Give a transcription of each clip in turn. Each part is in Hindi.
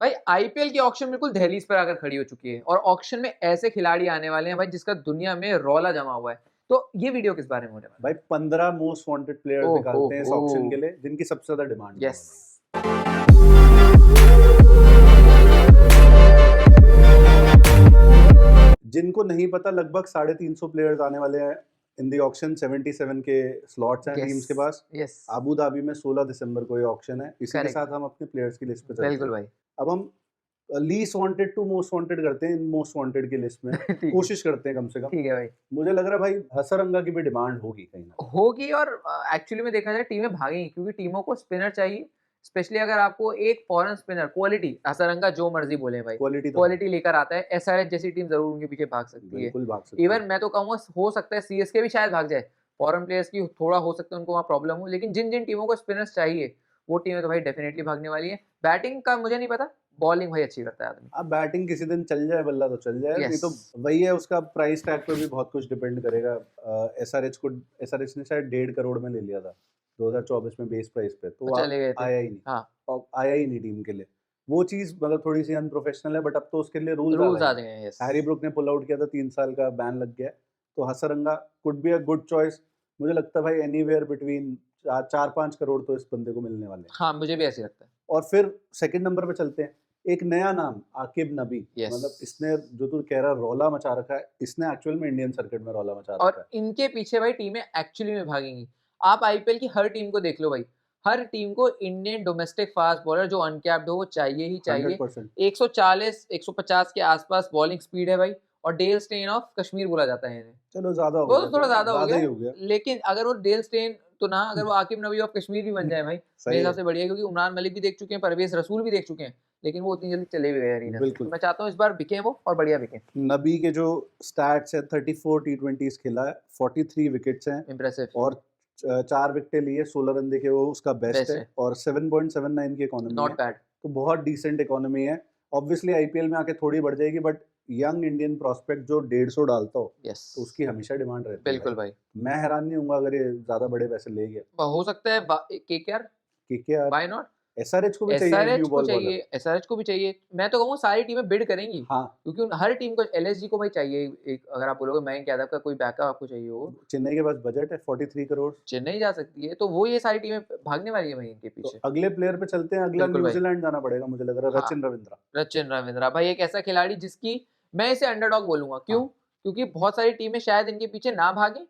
भाई आईपीएल की ऑक्शन बिल्कुल दहलीज पर आकर खड़ी हो चुकी है और ऑक्शन में ऐसे खिलाड़ी आने वाले हैं भाई जिसका दुनिया में रौला जमा हुआ है। तो ये वीडियो किस बारे में होने वाला भाई 15 मोस्ट वांटेड प्लेयर्स है? ओहो निकालते हैं इस हो, ऑक्शन के लिए जिनकी सबसे ज्यादा डिमांड होने यस। वाली है। जिनको नहीं पता, लगभग 350 प्लेयर्स आने वाले हैं इन दी ऑक्शन। 77 के स्लॉट्स हैं यस टीम्स के पास। यस अबू धाबी में 16 दिसंबर को ये ऑक्शन है। इसी के करेक्ट, साथ हम अपने प्लेयर्स की लिस्ट पे चलते बिल्कुल हैं। भाई। अब हम least wanted to most wanted करते हैं इन मोस्ट वांटेड की लिस्ट में। ठीक है, कोशिश करते हैं कम से कम। ठीक है भाई। मुझे लग रहा है भाई हसरंगा की भी डिमांड होगी कहीं ना कहीं। होगी और एक्चुअली में देखा जाए टीमें भागेंगी क्योंकि टीमों को स्पिनर चाहिए। स्पेशली अगर आपको एक फॉरेन स्पिनर क्वालिटी असरंगा जो मर्जी बोले भाई, क्वालिटी तो है, क्वालिटी लेकर आता है, एसआरएच जैसी टीम जरूर उनके पीछे भाग सकती है। बिल्कुल भाग सकती इवन है। मैं तो कहूँगा हो सकता है सीएसके भी शायद भाग जाए। फॉरेन प्लेयर्स की थोड़ा हो सकता है उनको वहाँ प्रॉब्लम हो, लेकिन जिन जिन टीमों को स्पिनर्स चाहिए वो टीमें तो भाई डेफिनेटली भागने वाली है। बैटिंग का मुझे नहीं पता, बॉलिंग भाई अच्छी करता है आदमी। अब बैटिंग किसी दिन चल जाए बल्ला तो चल जाए, नहीं यस, तो वही है, उसका प्राइस टैग पे भी बहुत कुछ डिपेंड करेगा। एसआरएच ने शायद 1.5 करोड़ में ले लिया था 2024 में बेस प्राइस पे, तो वो चले गए थे। आया ही नहीं। हाँ, और आया ही नहीं टीम के लिए। वो चीज़ मतलब थोड़ी सी अनप्रोफेशनल है, बट अब तो उसके लिए रूल्स आ रूल्स गए आ हैं। गए हैं। यस, हैरी ब्रुक ने पुल आउट किया था, 3 साल का बैन लग गया है। तो Hasaranga could be a good choice. मुझे लगता है भाई एनीवेयर बिटवीन 4-5 करोड़ तो इस बंदे को मिलने वाले हैं। हाँ मुझे भी ऐसे लगता है। और फिर सेकंड नंबर पे चलते हैं। एक नया नाम आकिब नबी। यस, मतलब इसने, जो तू कह रहा है रौला मचा रखा है, इसने एक्चुअल में इंडियन सर्किट में रौला मचा रखा और है। इनके पीछे भाई टीमें एक्चुअली में भागेंगी। आप आईपीएल की हर टीम को देख लो भाई, हर टीम को इंडियन डोमेस्टिक फास्ट बॉलर जो अनकैप्ड हो वो चाहिए ही चाहिए। 100%। 140 150 के आसपास बॉलिंग स्पीड है भाई। और डेल स्टेन ऑफ कश्मीर बोला जाता है इन्हें। चलो ज़्यादा हो वो गया, तो थोड़ा ज्यादा हो ज़्यादा गया, ही हो गया। लेकिन अगर वो डेल स्टेन तो ना, अगर वो आकिब नबी ऑफ कश्मीर भी बन जाए भाई, मेरे सही हिसाब है, से बढ़िया है, क्योंकि उमरान मलिक भी देख चुके हैं, परवेज रसूल भी देख चुके हैं, लेकिन वो उतनी जल्दी चले भी गए अरीना से। तो बिल्कुल। मैं चाहता हूँ इस बार बिके वो और बढ़िया बिके। नबी के जो स्टैट्स है, 34 टी20 खेला है, 43 विकेट्स हैं इम्प्रेसिव, और 4 विकेटें लिए, 16 रन देके, वो उसका बेस्ट बेस्ट है। है, और 7.79 की इकोनॉमी है। Not bad. तो बहुत डिसेंट इकोनॉमी है। ऑब्वियसली आईपीएल में आके थोड़ी बढ़ जाएगी, बट यंग इंडियन प्रोस्पेक्ट जो 150 डालता हो, यस, तो उसकी हमेशा डिमांड रहती है बिल्कुल भाई। भाई। मैं हैरान नहीं हूँगा अगर ये ज़्यादा बड़े पैसे ले गया। हो सकता है KKR, KKR, why not? SRH को भी चाहिए एक न्यू एसआरएच को बॉल बॉलर। चाहिए, एसआरएच को भी चाहिए। मैं तो कहूँगा सारी टीमें बिड करेंगी, हाँ, क्योंकि हर टीम को एलएसजी को भाई चाहिए एक, अगर आप बोलोगे मयंक यादव का कोई बैकअप आपको चाहिए हो, चेन्नई के पास बजट है 43 करोड़। चेन्नई जा सकती है, तो वो ये सारी टीमें भागने वाली है भाई इनके तो पीछे। अगले प्लेयर पे चलते हैं। अगला बिल्कुल भाई। न्यूजीलैंड जाना पड़ेगा, मुझे लग रहा है, हाँ, रचिन रविंद्रा। रचिन रविंद्रा भाई एक ऐसा खिलाड़ी जिसकी मैं इसे अंडरडॉग बोलूँगा। क्यों? हाँ। क्योंकि बहुत सारी टीमें शायद इनके पीछे ना भागें,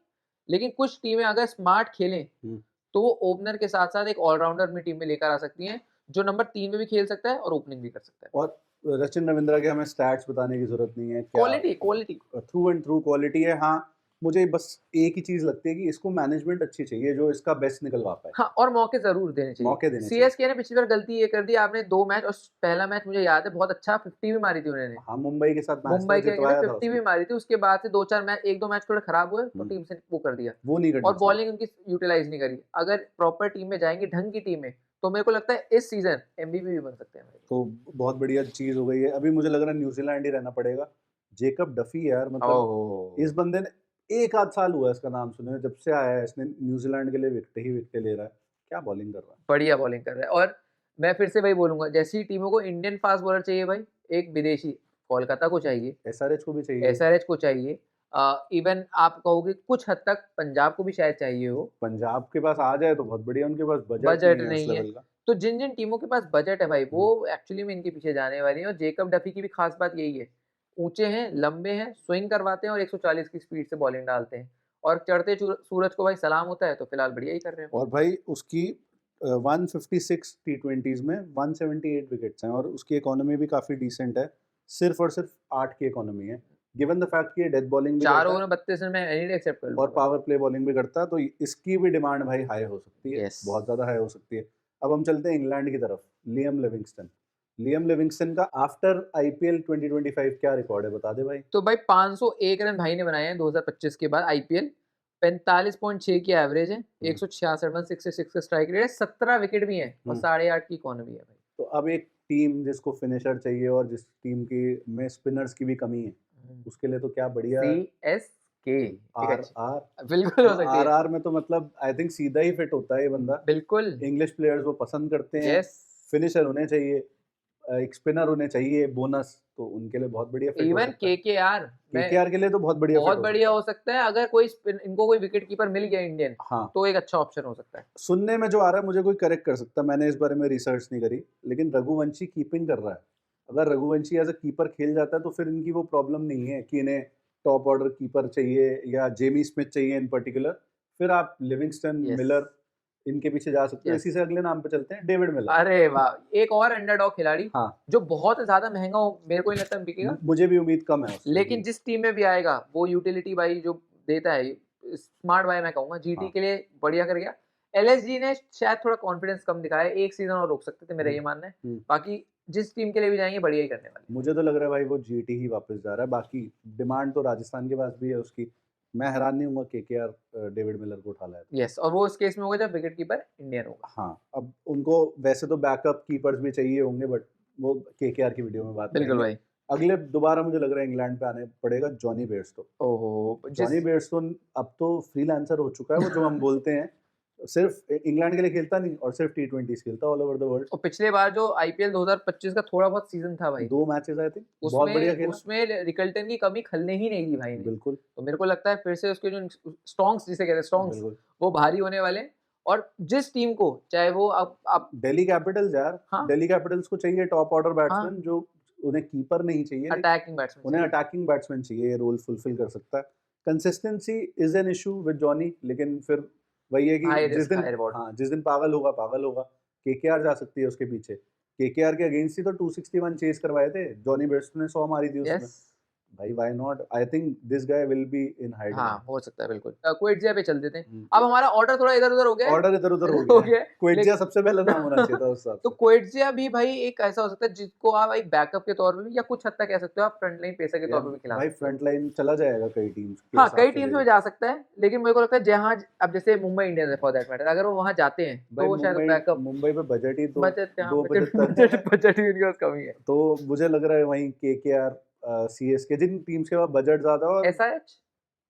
लेकिन कुछ टीमें अगर स्मार्ट खेलें, हुँ। तो वो ओपनर के साथ-साथ एक ऑलराउंडर अपनी टीम में लेकर आ सकती हैं, जो नंबर 3 में भी खेल सकता है और ओपनिंग भी कर सकता है। और रचिन रविंद्रा के हमें स्टैट्स बताने की ज़रूरत नहीं है, क्या quality, quality. Through and through quality है। हाँ, मुझे बस एक ही चीज़ लगती है कि इसको मैनेजमेंट अच्छी चाहिए, जो इसका बेस्ट निकलवा पाए। हाँ, और मौके ज़रूर देने चाहिए। मौके देने चाहिए। सीएसके ने पिछली बार गलती ये कर दी, आपने 2 मैच और पहला मैच मुझे याद है बहुत अच्छा 50 भी मारी थी उन्होंने। हाँ, मुंबई के साथ मैच था, मुंबई के जितवाया अगेंस्ट था 50 भी उसने। मारी थी, उसके बाद से 2-4 मैच 1-2 मैच थोड़े खराब हुए, तो हुँ। टीम से वो कर दिया। वो नहीं करनी और चाहिए। बॉलिंग उनकी यूटिलाइज़ नहीं करी। अगर प्रॉपर टीम में जाएँगी, ढंग की टीम में, तो मेरे को लगता है इस सीज़न एमवीपी भी बन सकते हैं भाई। तो बहुत बढ़िया चीज़ हो गई है। अभी मुझे लग रहा है न्यूज़ीलैंड ही रहना पड़ेगा। जेकब डफी यार, मतलब ओह! इस बंदे ने 1 आध साल हुआ है इसका नाम सुने हुए, जब से आया है इसने न्यूज़ीलैंड के लिए विकेटें ही विकेटें ले रहा है। क्या बॉलिंग कर रहा है। बढ़िया बॉलिंग कर रहा है और मैं फिर से वही बोलूँगा, जैसी टीमों को इंडियन फास्ट बॉलर चाहिए भाई, एक विदेशी कोलकाता को चाहिए, एसआरएच को भी चाहिए। एसआरएच को चाहिए। इवन आप कहोगे कुछ हद तक पंजाब को भी शायद चाहिए हो, पंजाब के पास आ जाए तो बहुत बढ़िया, उनके पास बजट बजट नहीं है उस नहीं है। लेवल का। तो जिन-जिन टीमों के पास बजट है भाई, हुँ। वो एक्चुअली में इनके पीछे जाने वाली हैं और जेकब डफी की भी खास बात यही है। ऊँचे हैं, लंबे हैं, स्विंग करवाते हैं और 140 की स्पीड से बॉलिंग डालते हैं। और चढ़ते सूरज को भाई सलाम होता है, तो फिलहाल बढ़िया ही कर रहे हो। और भाई उसकी 156 टी20s में 178 विकेट्स हैं और उसकी इकोनॉमी भी काफ़ी डिसेंट है। सिर्फ़ और सिर्फ़ 8 की इकोनॉमी है। गिवन द फैक्ट कि ये डेथ बॉलिंग भी 4 करता ओवर है में 32 रन मैं एनी डे एक्सेप्ट कर और लूँगा। पावर प्ले बॉलिंग भी करता है, तो इसकी भी डिमांड भाई हाई हो सकती है, यस। बहुत ज़्यादा हाई हो सकती है। अब हम चलते हैं इंग्लैंड की तरफ, लियम लिविंगस्टन। लियम लिविंगस्टन का आफ्टर आईपीएल 2025 क्या रिकॉर्ड है, बता दे भाई? तो भाई 501 रन भाई ने बनाए हैं 2025 के बाद आईपीएल। 45.6 की एवरेज है, हुँ। 166 रन, 66 का स्ट्राइक रेट है, 17 विकेट भी हैं और हुँ। 8.5 की इकोनॉमी है भाई। तो अब एक टीम जिसको फिनिशर चाहिए और जिस टीम की में स्पिनर्स की भी कमी है, उसके लिए तो क्या बढ़िया सीएसके एक अच्छी आरआर। बिल्कुल हो सकती है। आरआर में तो मतलब आई थिंक सीधा ही फिट होता है ये बंदा। बिल्कुल, इंग्लिश प्लेयर्स वो पसंद करते हैं, यस। फिनिशर होने चाहिए। एक स्पिनर उन्हें चाहिए बोनस, तो उनके लिए बहुत बढ़िया फिट हो इवन सकता है। केकेआर केकेआर के लिए तो बहुत बढ़िया बहुत फिट हो बढ़िया सकता हो सकता है, अगर कोई इनको कोई विकेट कीपर मिल गया इंडियन, है। हाँ, तो एक अच्छा ऑप्शन हो सकता है। सुनने में जो आ रहा है, मुझे कोई करेक्ट कर सकता है, मैंने इस बारे में रिसर्च नहीं करी, लेकिन रघुवंशी कीपिंग कर रहा है। अगर रघुवंशी एज अ कीपर खेल जाता है तो फिर इनकी वो प्रॉब्लम नहीं है कि इन्हें टॉप ऑर्डर कीपर चाहिए या जेमी स्मिथ चाहिए इन पर्टिकुलर। फिर आप लिविंगस्टन, यस, मिलर इनके पीछे जा सकते हो। यस। इसी से अगले नाम पे चलते हैं, डेविड मिलर। अरे वाह! एक और अंडरडॉग खिलाड़ी हाँ, जो बहुत ज़्यादा महँगा हो, मेरे को नहीं लगता बिकेगा, मुझे भी उम्मीद कम है उससे लेकिन कि जिस टीम में भी आएगा, वो यूटिलिटी भाई जो देता है, स्मार्ट भाई मैं कहूँगा, जीटी हाँ। के लिए बढ़िया कर गया। एलएसजी ने शायद थोड़ा कॉन्फिडेंस कम दिखाया है, 1 सीज़न और रोक सकते थे, मेरा हुँ, ये मानना है। हुँ। बाकी जिस टीम के लिए भी जाएँगे, बढ़िया ही करने वाले हैं। मुझे तो लग रहा है भाई वो जीटी ही वापस जा रहा है, बाकी डिमांड तो राजस्थान के पास भी है उसकी। मैं हैरान नहीं हुआ केकेआर डेविड मिलर को उठा लाया। यस, और वो उस केस में होगा जब विकेट कीपर इंडियन होगा। हाँ, अब उनको वैसे तो बैकअप कीपर्स भी चाहिए होंगे, बट वो केकेआर की वीडियो में बात बिल्कुल करेंगे। भाई। अगले दोबारा मुझे लग रहा है इंग्लैंड पे आने पड़ेगा जॉनी बेयरस्टो। ओहो! जॉनी बेयरस्टो अब तो फ्रीलांसर हो चुका है, वो जो हम बोलते हैं, सिर्फ इंग्लैंड के लिए खेलता नहीं और सिर्फ टी20 खेलता ऑल ओवर द वर्ल्ड। और पिछले बार जो आईपीएल 2025 का थोड़ा बहुत सीज़न था भाई, 2 मैचेस आई थिंक, बहुत बढ़िया उसमें खेला। उसमें रिकल्टन की कमी खलने ही नहीं दी भाई ने। बिल्कुल, तो मेरे को लगता है फिर से उसके जो स्टोंक्स जिसे कहते हैं स्टोंक्स, बिल्कुल। वो भारी होने वाले हैं। और जिस टीम को चाहे वो अब दिल्ली कैपिटल्स यार, हाँ, दिल्ली कैपिटल्स को चाहिए टॉप ऑर्डर हाँ, बैट्समैन, जो उन्हें कीपर नहीं चाहिए, लेकिन अटैकिंग बैट्समैन उन्हें चाहिए। अटैकिंग बैट्समैन चाहिए, ये रोल फुलफिल कर सकता है। Consistency is an issue with Johnny, लेकिन फिर वही है कि हाई जिस रिस्क दिन, हाई रिवॉर्ड। हाँ, जिस दिन पागल होगा, पागल होगा। केकेआर जा सकती है उसके पीछे। केकेआर के अगेंस्ट ही तो 261 चेज़ करवाए थे, जॉनी बेयरस्टो ने 100 मारी थी उसमें। यस। भाई why not? I think this guy will be in high demand. हाँ, हो सकता है बिल्कुल। क्विटज़िया पे चल देते हैं। हुँ, अब हमारा ऑर्डर थोड़ा इधर-उधर हो गया है। ऑर्डर इधर-उधर हो हो गया है। गया है, क्विटज़िया लेकिन सबसे पहला नाम होना चाहिए था उस हिसाब तो से। क्विटज़िया भी भाई एक ऐसा हो सकता है जिसको आप एक बैकअप के तौर पे भी या कुछ हद तक कह सकते हो आप फ्रंट लाइन पेसर के तौर यार पे भी खिला भाई सकते हो। फ्रंट लाइन चला जाएगा कई टीम्स के हाँ, हिसाब कई से टीम्स में देखो। जा सकता है, लेकिन मेरे को लगता है जहाँ अब जैसे मुंबई इंडियंस है फॉर दैट मैटर, अगर वो वहाँ जाते हैं, तो भाई वो शायद बैकअप मुंबई पे बजट ही तो बजट हाँ, 275 बजट है। बजट ही उनके पास कमी है। तो मुझे लग रहा है वहीं केकेआर, सीएसके, जिन टीम्स के पास बजट ज़्यादा है, और SRH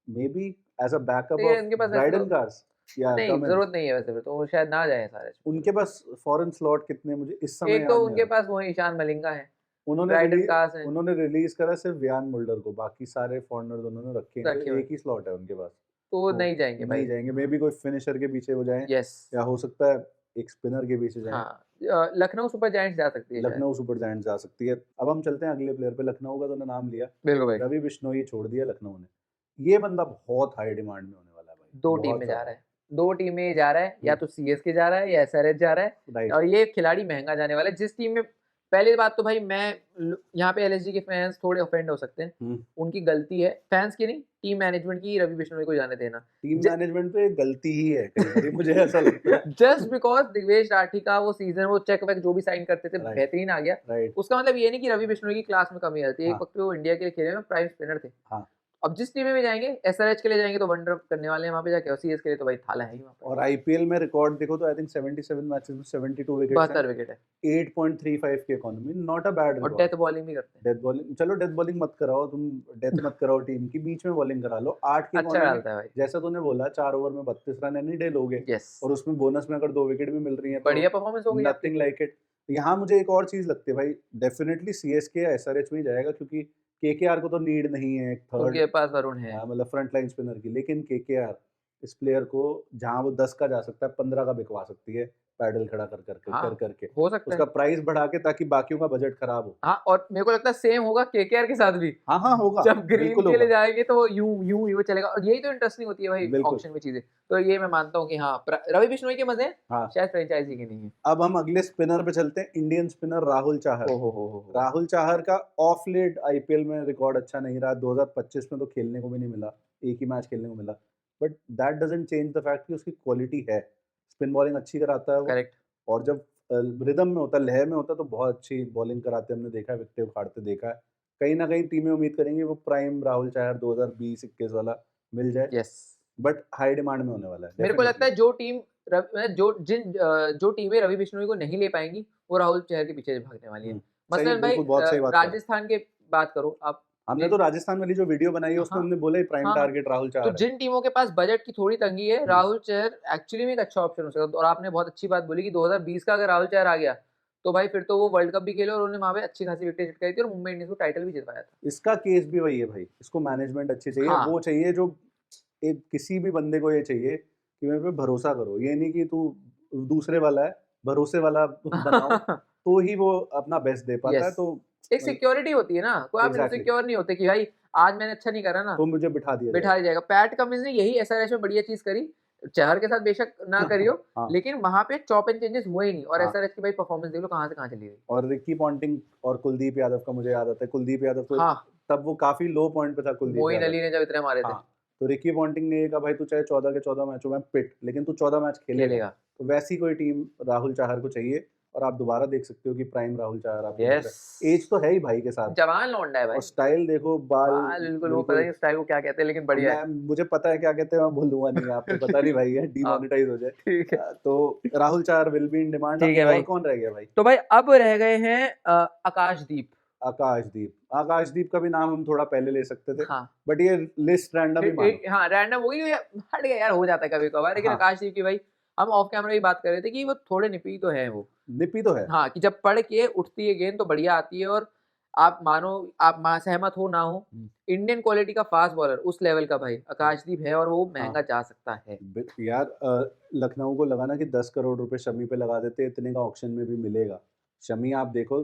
may be as a backup लेकिन ऑफ उनके पास वैसे तो ड्राइडन कार्स या नहीं, कमिंस, ज़रूरत नहीं है वैसे फिर तो वो शायद ना जाए एसआरएच में। उनके पास फॉरेन स्लॉट कितने मुझे इस समय एक तो याद नहीं आ उनके रहा। पास वही ईशान मलिंगा है, उन्होंने ब्राइडन रिली कास हैं, उन्होंने रिलीज़ करा सिर्फ वियान मुल्डर को, बाकी सारे फॉरेनर्स उन्होंने रखे हैं, तो रखे हुए एक ही स्लॉट है उनके पास। तो वो तो नहीं जाएँगे नहीं भाई। जाएँगे, मे बी कोई फिनिशर के पीछे वो जाएँ, यस, या हो सकता है एक स्पिनर के पीछे जाएँ। हाँ। लखनऊ सुपर जायंट्स जा सकती है शायद। लखनऊ सुपर जायंट्स जा सकती है। अब हम चलते हैं अगले प्लेयर पे, लखनऊ का तूने नाम लिया, बिल्कुल भाई, रवि बिश्नोई छोड़ दिया लखनऊ ने। ये बंदा बहुत हाई डिमांड में होने वाला है भाई, 2 टीम बहुत में जा ज़्यादा। रहा है। 2 टीम में जा रहा है, या हुँ, तो सीएसके जा रहा है या एसआरएच जा रहा है राइट। और ये खिलाड़ी महँगा जाने वाला है। जिस टीम में पहली बात तो भाई मैं यहाँ पे एलएसजी के फैन्स थोड़े ऑफेंड हो सकते हैं। हुँ, उनकी गलती है, फैन्स की नहीं, टीम मैनेजमेंट की रवि बिश्नोई को जाने देना। टीम ज मैनेजमेंट तो एक गलती ही है कई बारी, मुझे ऐसा लगता है। जस्ट बिकॉज़ दिग्वेश राठी का वो सीज़न वो चेक-वेक जो भी साइन करते थे राइट, बेहतरीन आ गया। राइट। उसका मतलब ये नहीं कि रवि बिश्नोई की क्लास में कमी आती है। एक हाँ, वक़्त पे वो इंडिया के लिए खेले में प्राइम स्पिनर थे। हाँ। अब जिस टीम में भी जाएँगे, एसआरएच के लिए जाएँगे तो वंडर करने वाले हैं वहाँ पे जाके और सीएस के लिए तो भाई थाला है ही वहाँ पे। और आईपीएल में रिकॉर्ड देखो तो आई थिंक 77 मैचेस में 72 विकेट्स हैं, 72 विकेट है 8.35 की इकोनॉमी, नॉट अ बैड और रिकॉर्ड। डेथ बॉलिंग भी करते हैं। डेथ बॉलिंग, चलो डेथ बॉलिंग मत कराओ तुम, डेथ मत कराओ टीम की, बीच में बॉलिंग करा लो। 8 की अच्छा इकोनॉमी, डालता है भाई। जैसा तूने बोला 4 ओवर में 32 रन एनी डे लोगे, यस, और उसमें बोनस में अगर 2 विकेट भी मिल रही हैं तो बढ़िया परफॉर्मेंस हो गई आपकी। Nothing like it. यहाँ मुझे एक और चीज़ लगती है भाई, डेफिनिटली सीएसके या एसआरएच में ही जाएगा, क्योंकि केकेआर को तो नीड नहीं है एक थर्ड, उनके पास वरुण है। मतलब फ्रंट लाइन स्पिनर की, लेकिन केकेआर इस प्लेयर को जहाँ वो 10 का जा सकता है 15 का बिकवा सकती है, पैडल खड़ा हाँ, कर करके हो सकता उसका है। प्राइस बढ़ा के, ताकि बाकियों का बजट खराब हो। हाँ, और मेरे को लगता है सेम होगा केकेआर के साथ भी। हाँ, हाँ, होगा, जब ग्रीन बिल्कुल के लिए होगा, जाएँगे तो वो यूँ चलेगा और यही तो इंटरेस्टिंग होती है भाई बिल्कुल। ऑक्शन में चीज़ें। तो ये मैं मानता हूँ कि हाँ, रवि बिश्नोई के मज़े हैं, हाँ, शायद फ्रैंचाइज़ी के नहीं है। अब हम अगले स्पिनर पे चलते हैं, इंडियन स्पिनर राहुल चाहर। ओहो! राहुल चाहर का ऑफ लेट आईपीएल में रिकॉर्ड अच्छा नहीं रहा, 2025 में तो खेलने को भी नहीं मिला, एक ही मैच खेलने को मिला। But that doesn't change the fact कि उसकी क्वालिटी है। स्पिन बॉलिंग अच्छी कराता है वो, करेक्ट। और जब रिदम में होता है, लय में होता है, तो बहुत अच्छी बॉलिंग कराते हैं, हमने देखा है, विकेटें उखाड़ते देखा है। कहीं न कहीं टीमें उम्मीद करेंगी वो प्राइम राहुल चाहर 2020-21 वाला मिल जाए, यस। बट हाई डिमांड में होने वाला है, मेरे को लगता डेफिनिटली। है जो टीम जो टीमें रवि बिश्नोई को नहीं ले पाएँगी, वो राहुल चहर के पीछे भागने वाली हैं। हुँ, सही, मसलन भाई बिल्कुल, बहुत सही बात कहा। राजस्थान की बात करो आप हमने तो राजस्थान वाली जो वीडियो बनाई है उसमें हाँ, हमने बोला ही प्राइम हाँ, हाँ। टारगेट राहुल तो चाहर है। जिन टीमों के पास बजट की थोड़ी तंगी है, हुँ, राहुल चहर एक्चुअली में एक अच्छा ऑप्शन हो सकता है और आपने बहुत अच्छी बात बोली कि 2020 का अगर राहुल चहर आ गया, तो भाई फिर तो वो वर्ल्ड कप भी खेले और उन्होंने वहाँ पे अच्छी खासी विकेट चिटकाई थी और मुंबई इंडियंस को टाइटल भी जितवाया था। इसका केस भी वही है भाई, इसको मैनेजमेंट अच्छी चाहिए, हाँ। वो चाहिए जो एक किसी भी बंदे को ये चाहिए कि मेरे पे भरोसा करो, ये नहीं कि तू दूसरे वाला है, भरोसे वाला बनाओ, तो ही वो अपना बेस्ट दे पाता है। यस। तो एक सिक्योरिटी होती है ना, कोई आप एग्जैक्टली, इनसिक्योर नहीं होते कि भाई आज मैंने अच्छा नहीं करा ना, तो मुझे बिठा दिया बिठा दिया जाएगा। पैट कमिंस ने यही एसआरएच में बढ़िया चीज़ करी, चहर के साथ बेशक ना करी हो, हाँ, लेकिन वहाँ पे चॉप एंड चेंजेस हुए ही नहीं और हाँ। एसआरएच की भाई परफॉर्मेंस देख लो कहाँ से कहाँ चली गई। और रिकी पॉन्टिंग और कुलदीप यादव का मुझे याद आता है, कुलदीप यादव तो हाँ, तब वो काफ़ी लो पॉइंट पे था कुलदीप मोइन यादव। अली ने जब इतने मारे थे, हाँ, तो रिकी पॉन्टिंग ने ये कहा भाई तू चाहे 14 के 14 मैचों में पिट, लेकिन तू 14 मैच खेलेगा। खेलेगा। तो वैसी कोई टीम राहुल चाहर को चाहिए और आप दोबारा देख सकते हो कि प्राइम राहुल चाहर आपको दिख रहा यस। है। एज तो है ही भाई के साथ जवान लौंडा है और भाई। स्टाइल देखो, बाल बाल बिल्कुल वो पता बिल्कुल। नहीं स्टाइल को क्या कहते हैं लेकिन बढ़िया मैं है। मुझे पता है क्या कहते हैं, मैं भूलूँगा नहीं, आपको पता नहीं भाई, ये आप डिमोनेटाइज़ हो जाए। ठीक है। तो Rahul Chahar will be in demand. ठीक है और भाई। कौन रह गया भाई? तो भाई अब रह गए हैं आकाशदीप। आकाशदीप। आकाशदीप का भी नाम हम थोड़ा पहले ले सकते थे, हाँ। बट ये लिस्ट रैंडम ही मानो। हाँ, रैंडम हो गई हट गया यार, हो जाता है कभी-कभार, लेकिन हाँ, आकाशदीप की भाई हम ऑफ कैमरा भी बात कर रहे थे कि वो थोड़े निपी तो हैं वो। निपी तो है। हाँ, कि जब पढ़ के उठती है गेंद तो बढ़िया आती है और आप मानो आप सहमत हो ना हो, हुँ। इंडियन क्वालिटी का फास्ट बॉलर उस लेवल का भाई आकाशदीप है और वो हाँ। महँगा जा सकता है। यार लखनऊ को लगा ना कि 10 करोड़ रुपए शमी पे लगा देते, इतने का ऑक्शन में भी मिलेगा। शमी आप देखो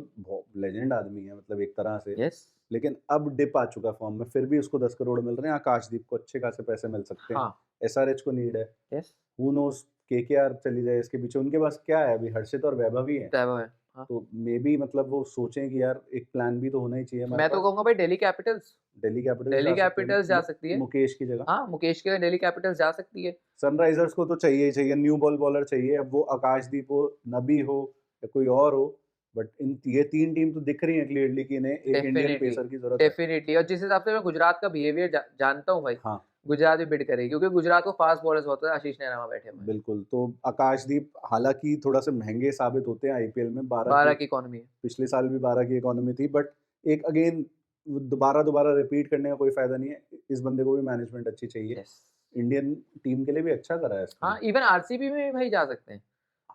लेजेंड आदमी है मतलब एक तरह से, यस। लेकिन अब डिप आ चुका फॉर्म में, फिर भी उसको 10 करोड़ मिल रहे हैं। आकाशदीप को अच्छे खासे पैसे मिल सकते हैं। हाँ। एसआरएच को नीड है। यस। हू नोज़ केकेआर चली जाए इसके पीछे, उनके पास क्या है अभी, हर्षित और वैभव ही है। वैभव है। हाँ। तो मेबी मतलब वो सोचें कि यार एक प्लान भी तो होना ही चाहिए हमारे मैं तो पास। कहूँगा भाई दिल्ली कैपिटल्स। दिल्ली कैपिटल्स दिल्ली जा सकते हैं कैपिटल्स जा सकती है। मुकेश की जगह। हाँ, मुकेश के दिल्ली कैपिटल्स जा सकती है। सनराइजर्स को तो चाहिए ही चाहिए, न्यू बॉल बॉलर चाहिए। अब वो आकाशदीप हो, नबी हो या कोई और हो, बट इन ये 3 टीम तो दिख रही हैं क्लियरली कि इन्हें एक इंडियन डेफ़िनिटली, पेसर की ज़रूरत है। डेफ़िनिटली और जिस हिसाब से मैं गुजरात का बिहेवियर जानता हूँ भाई, हाँ, गुजरात भी बिड करेगी क्योंकि गुजरात को फास्ट बॉलर्स बहुत है, आशीष नेहरा वहाँ बैठे हुए हैं। बिल्कुल। तो आकाशदीप हालाँकि थोड़ा-सा महँगे साबित होते हैं आईपीएल में, 12 12 की की इकॉनमी है। पिछले साल भी 12 की इकॉनमी थी, बट एक अगेन दोबारा-दोबारा रिपीट करने का कोई फ़ायदा नहीं है। इस बंदे को भी मैनेजमेंट अच्छी चाहिए। यस। इंडियन टीम के लिए भी अच्छा करा है हाँ, इसने। इवन आरसीबी में भी भाई जा सकते हैं।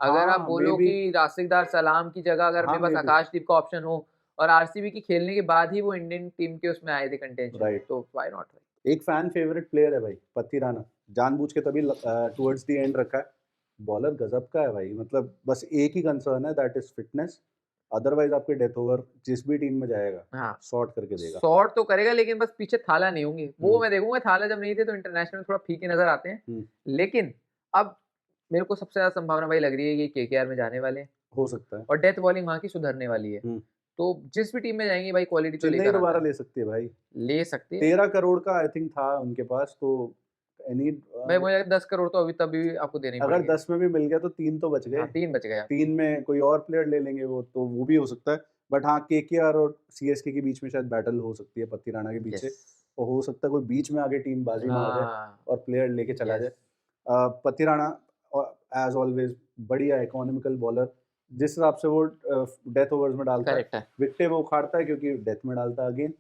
अगर आप हाँ, बोलो मेबी। कि राशिकदार सलाम की जगह अगर हाँ, मेरे पास मेबी। आकाशदीप का ऑप्शन हो और आरसीबी की खेलने के बाद ही वो इंडियन टीम के उसमें आए थे कंटेंशन में, राइट। तो व्हाई नॉट भाई? एक फैन फेवरेट प्लेयर है भाई, पत्ती राणा। जानबूझ के तभी टुवर्ड्स द एंड रखा है। बॉलर गज़ब का है भाई, मतलब बस एक ही कंसर्न है, दैट इज़ फिटनेस। अदरवाइज़ आपके डेथ ओवर जिस भी टीम में जाएगा, हाँ। सॉर्ट करके देगा। शॉट तो करेगा लेकिन बस पीछे थाला नहीं होंगे। वो हुँ, मैं देखूँगा थाला जब नहीं थे तो इंटरनेशनल में थोड़ा फीके नज़र आते हैं। हुँ, लेकिन अब मेरे को सबसे ज़्यादा संभावना भाई लग रही है कि केकेआर में जाने वाले हैं हो सकता है। और डेथ बॉलिंग वहाँ की सुधरने वाली है। हुँ, तो जिस भी टीम में जाएँगे भाई क्वालिटी तो चेन्नई लेकर आता दोबारा है। ले सकती है भाई। ले सकती है। 13 करोड़ का आई थिंक था उनके पास, तो एनी भाई मुझे लगता है 10 करोड़ तो अभी तभी आपको देने ही अगर पड़ेंगे। 10 में भी मिल गया तो 3 तो बच हाँ, गए। 3 बच गए आप। 3 में कोई और प्लेयर ले लेंगे वो, तो वो भी हो सकता है। बट हाँ, केकेआर और सीएसके के बीच में शायद बैटल हो सकती है पत्ती राणा के यस। पीछे। और हो सकता है कोई बीच में आके टीम बाजी मार जाए हाँ। और प्लेयर लेके चला जाए। यस। पत्ती राणा एज़ ऑलवेज़ बढ़िया इकोनॉमिकल बॉलर, जिस हिसाब से वो डेथ ओवर्स में डालता है, करेक्ट है। विकेटें वो उखाड़ता है क्योंकि डेथ में डालता है अगेन।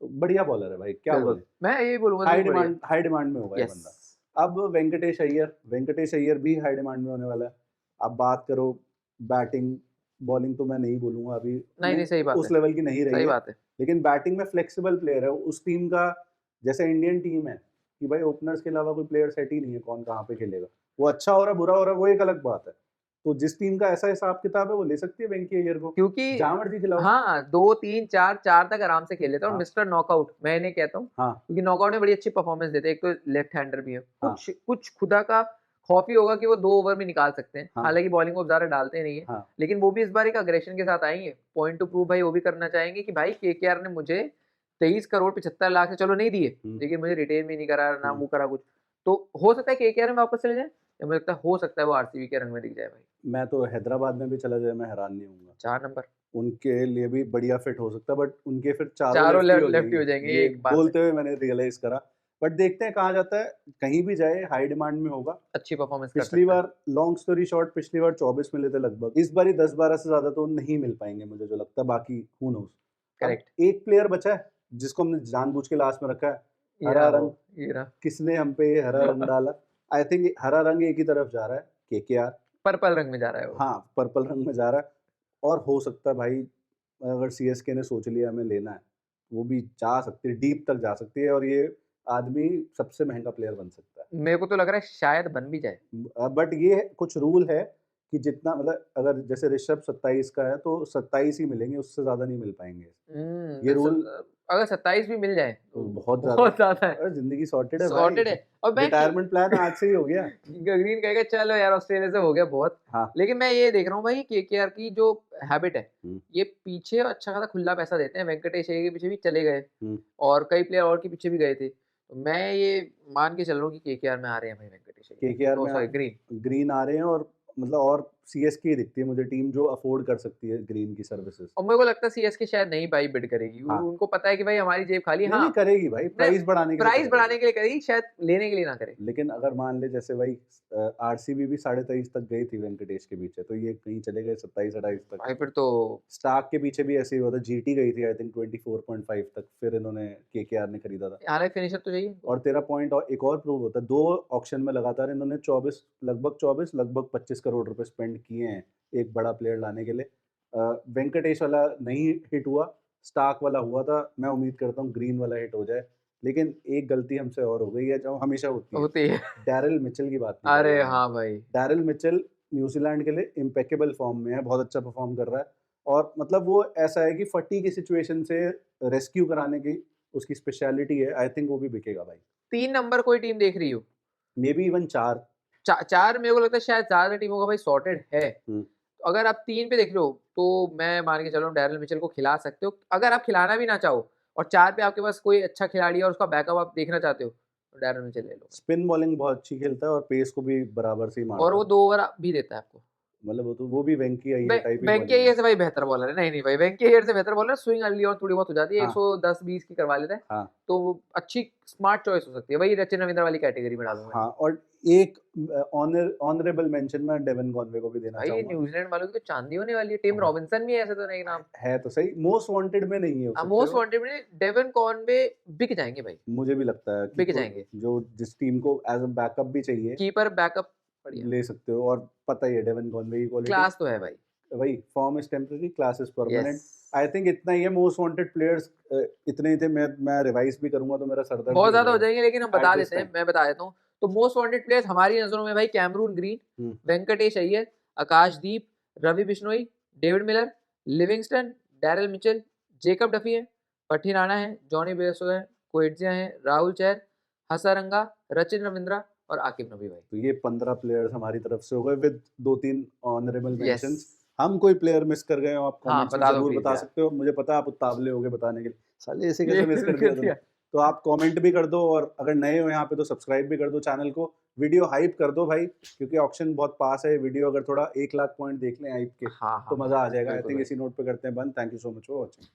तो बढ़िया बॉलर है भाई, क्या बिल्कुल। बोलें। मैं यही बोलूँगा तो बढ़िया। हाई डिमांड में होगा ये यस। बंदा। अब वेंकटेश अय्यर भी हाई डिमांड में होने वाला है। आप बात करो बैटिंग, बॉलिंग तो मैं नहीं बोलूँगा अभी, नहीं, नहीं नहीं सही बात उस है। लेवल की नहीं रही सही है। बात है। लेकिन बैटिंग में फ्लेक्सिबल प्लेयर है, उस टीम का जैसे इंडियन टीम है कि भाई ओपनर्स के अलावा कोई प्लेयर सेट ही नहीं है, कौन कहाँ पे खेलेगा। वो अच्छा हो रहा है, बुरा हो रहा है, वो एक अलग बात है। तो जिस टीम का ऐसा हिसाब-किताब है, वो ले सकती है वेंकी अय्यर को। क्योंकि जहाँ मर्ज़ी खिलाओ। हाँ, 2, 3, 4, 4 तक आराम से खेल लेता है और हाँ, मिस्टर नॉकआउट मैं इन्हें कहता हूँ, हाँ, क्योंकि नॉकआउट में बड़ी अच्छी परफॉर्मेंस देते हैं। एक तो लेफ्ट हैंडर भी है। हाँ, कुछ खुदा का खौफ ही होगा कि वो 2 ओवर में निकाल सकते हैं। हाँ, हालाँकि बॉलिंग को ज़्यादा डालते नहीं है, हाँ, लेकिन वो भी इस बार एक अग्रेशन के साथ आएँगे। पॉइंट टू प्रूव भाई वो भी करना चाहेंगे कि भाई केकेआर ने मुझे 23 करोड़ 75 लाख से चलो नहीं दिए, हुँ, लेकिन मुझे रिटेन भी नहीं करा, ना हुँ। वो करा कुछ। तो हो सकता है केकेआर में वापस चले जाएँ या मुझे लगता है हो सकता है वो आरसीबी के रंग में दिख जाए भाई। मैं तो हैदराबाद में भी चला जाए, मैं हैरान नहीं होऊँगा। 4 नंबर। उनके लिए भी बढ़िया फिट हो सकता है, बट उनके फिर चारों चारों लेफ्टी हो लेफ्टी जाएंगे। हो जाएँगे, ये ये एक बात है। बोलते हुए मैंने रियलाइज़ करा। बट देखते हैं कहाँ जाता है, कहीं भी जाए हाई डिमांड में होगा। अच्छी परफॉर्मेंस कर पिछली सकता है। बार लॉन्ग स्टोरी शॉर्ट, पिछली बार 24 मिले थे लगभग। इस बारी 10-12 से ज़्यादा तो नहीं मिल पाएँगे मुझे जो लगता है, बाकी हू नोज़। अब करेक्ट। एक प्लेयर बचा है, जिसको हमने जानबूझ के लास्ट में रखा है, ये हरा रहा रंग। वो, ये रहा। किसने हम पे ये हरा रंग डाला? आई थिंक हरा रंग एक ही तरफ जा रहा है, केकेआर। पर्पल रंग में जा रहा है वो। हाँ, पर्पल रंग में जा रहा है। और हो सकता है भाई, अगर सीएसके ने सोच लिया हमें लेना है, वो भी जा सकती है, डीप तक जा सकती है और ये आदमी सबसे महँगा प्लेयर बन सकता है। मेरे को तो लग रहा है शायद बन भी जाए। बट ये कुछ रूल है कि जितना मतलब अगर जैसे ऋषभ 27 का है तो 27 ही मिलेंगे, उससे ज़्यादा नहीं मिल पाएँगे। ये रूल अगर 27 भी मिल जाए तो बहुत ज़्यादा बहुत ज़्यादा है, अरे ज़िंदगी सॉर्टेड है भाई। सॉर्टेड है। और मैं रिटायरमेंट प्लान आज से ही हो गया। ग्रीन कहेगा चलो यार ऑस्ट्रेलिया से हो गया बहुत। हाँ। लेकिन मैं ये देख रहा हूँ भाई केकेआर की जो हैबिट है, हुँ, ये पीछे अच्छा खासा खुला पैसा देते हैं। वेंकटेश अय्यर के पीछे भी चले गए हुँ। और कई प्लेयर और के पीछे भी गए थे। तो मैं ये मान के चल रहा हूँ कि केकेआर में आ रहे हैं भाई वेंकटेश अय्यर। केकेआर ओह में सॉरी ग्रीन। ग्रीन आ रहे हैं और मतलब और सीएसके ही दिखती है मुझे टीम जो अफ़ोर्ड कर सकती है ग्रीन की सर्विसेज़। और मेरे को लगता है सीएसके शायद नहीं भाई बिड करेगी। हाँ। उनको पता है कि भाई हमारी जेब खाली है। नहीं, नहीं हाँ, करेगी भाई, प्राइस बढ़ाने के लिए प्राइस करेगी। बढ़ाने के लिए करेगी, शायद लेने के लिए ना करे। लेकिन अगर मान ले जैसे भाई आरसीबी भी 23.5 तक गई थी वेंकटेश के पीछे, तो ये कहीं चले गए 27-28 तक। भाई फिर तो स्टार्क के पीछे भी ऐसे ही हुआ था, जीटी गई थी आई थिंक 24.5 तक, फिर इन्होंने केकेआर ने खरीदा था। हालांकि फिनिशर तो चाहिए। और तेरा पॉइंट और एक और प्रूव होता है, 2 ऑक्शन में लगातार इन्होंने 24 लगभग 25 करोड़ रुपए स्पेंड किए हैं, एक बड़ा प्लेयर लाने के लिए। वेंकटेश वाला नहीं हिट हुआ, स्टार्क वाला हुआ था, मैं उम्मीद करता हूँ ग्रीन वाला हिट हो जाए। लेकिन एक गलती हमसे और हो गई है, जो हमेशा होती है। होती है। डैरिल मिचेल की बात नहीं कर अरे रहा हूँ। हाँ भाई। डैरिल मिचेल न्यूज़ीलैंड के लिए इम्पेकेबल फॉर्म में है, बहुत अच्छा परफॉर्म कर रहा है और मतलब वो ऐसा है कि फटी की सिचुएशन से रेस्क्यू कराने की उसकी स्पेशलिटी है। आई थिंक वो भी बिकेगा भाई। 3 नंबर कोई टीम देख रही हो? May be even 4। 4 मेरे को लगता है शायद ज़्यादा टीमों का भाई सॉर्टेड है। हुँ। अगर आप 3 पे देख रहे हो, तो मैं मान के चल रहा हूँ डैरिल मिचेल को खिला सकते हो। अगर आप खिलाना भी ना चाहो और 4 पे आपके पास कोई अच्छा खिलाड़ी है और उसका बैकअप आप देखना चाहते हो, तो डैरिल मिचेल ले लो। स्पिन बॉलिंग बहुत अच्छी खेलता है और पेस को भी बराबर से ही और मारता वो है। 2 ओवर भी देता है आपको। मतलब वो भी वेंकी अय्यर टाइप ही वेंकी बॉलिंग अय्यर है। से भाई बेहतर बॉलर है। नहीं, नहीं भाई वेंकी अय्यर से बेहतर बॉलर है। स्विंग अर्ली ऑन थोड़ी बहुत हो जाती है, हाँ, 110-20 की करवा लेता है। हाँ, तो वो अच्छी स्मार्ट चॉइस हो सकती है। वही रचिन रविंद्र वाली कैटेगरी में डालूँगा। हाँ और एक ऑनरेबल मेंशन मैं डेवन कॉनवे को भी देना भाई चाहूँगा। न्यूज़ीलैंड वालों की तो चांदी होने वाली है। टिम हाँ, रॉबिन्सन भी है ऐसे तो नहीं नाम। है तो सही, मोस्ट वांटेड में नहीं है हो सकते मोस्ट वो। वांटेड में डेवन कॉनवे बिक जाएँगे भाई, मुझे भी लगता है कि बिक जाएँगे। जो जिस टीम को एज़ अ बैकअप भी चाहिए, कीपर बैकअप बढ़िया। ले सकते हो और पता ही है डेवन कॉनवे की क्वालिटी। क्लास तो है भाई। वही form is temporary, class is permanent. Yes. I think इतना ही है, मोस्ट वांटेड प्लेयर्स इतने ही थे। मैं रिवाइज़ भी करूँगा तो मेरा सर दर्द बहुत भी हो ज़्यादा हो जाएगा जाएँगे लेकिन हम एट बता दिस देते हैं, टाइम। मैं बता देता हूँ। तो मोस्ट वांटेड प्लेयर्स हमारी नज़रों में भाई कैमरून ग्रीन, हुँ, Venkatesh Iyer, Akashdeep, Ravi Bishnoi, David Miller, Livingstone, Daryl Mitchell, Jacob Duffy है, पठी राणा है, जॉनी बेयरस्टो है, क्विंटज़िया है, राहुल चहर, हसारंगा, रचिन रविंद्रा और आकिब नबी भाई। तो ये 15 प्लेयर्स हमारी तरफ से हो गए विद 2-3 ऑनरेबल यस। मेंशन्स। हम कोई प्लेयर मिस कर गए हो आप हाँ, कमेंट्स में बता दो ज़रूर प्लीज़ बता यार। सकते हो। मुझे पता है आप उतावले होगे बताने के लिए। साले ऐसे ये कैसे मिस कर दिया कर तूने? दिया। तो आप कमेंट भी कर दो और अगर नए हो यहाँ पे तो सब्सक्राइब भी कर दो चैनल को। वीडियो हाइप कर दो भाई, क्योंकि ऑक्शन बहुत पास है। वीडियो अगर थोड़ा 1 लाख पॉइंट देख लें हाइप के हाँ, तो हाँ, मज़ा आ हाँ, जाएगा। आई बिल्कुल थिंक भाई। इसी नोट पे करते हैं बंद। Thank you so much for watching.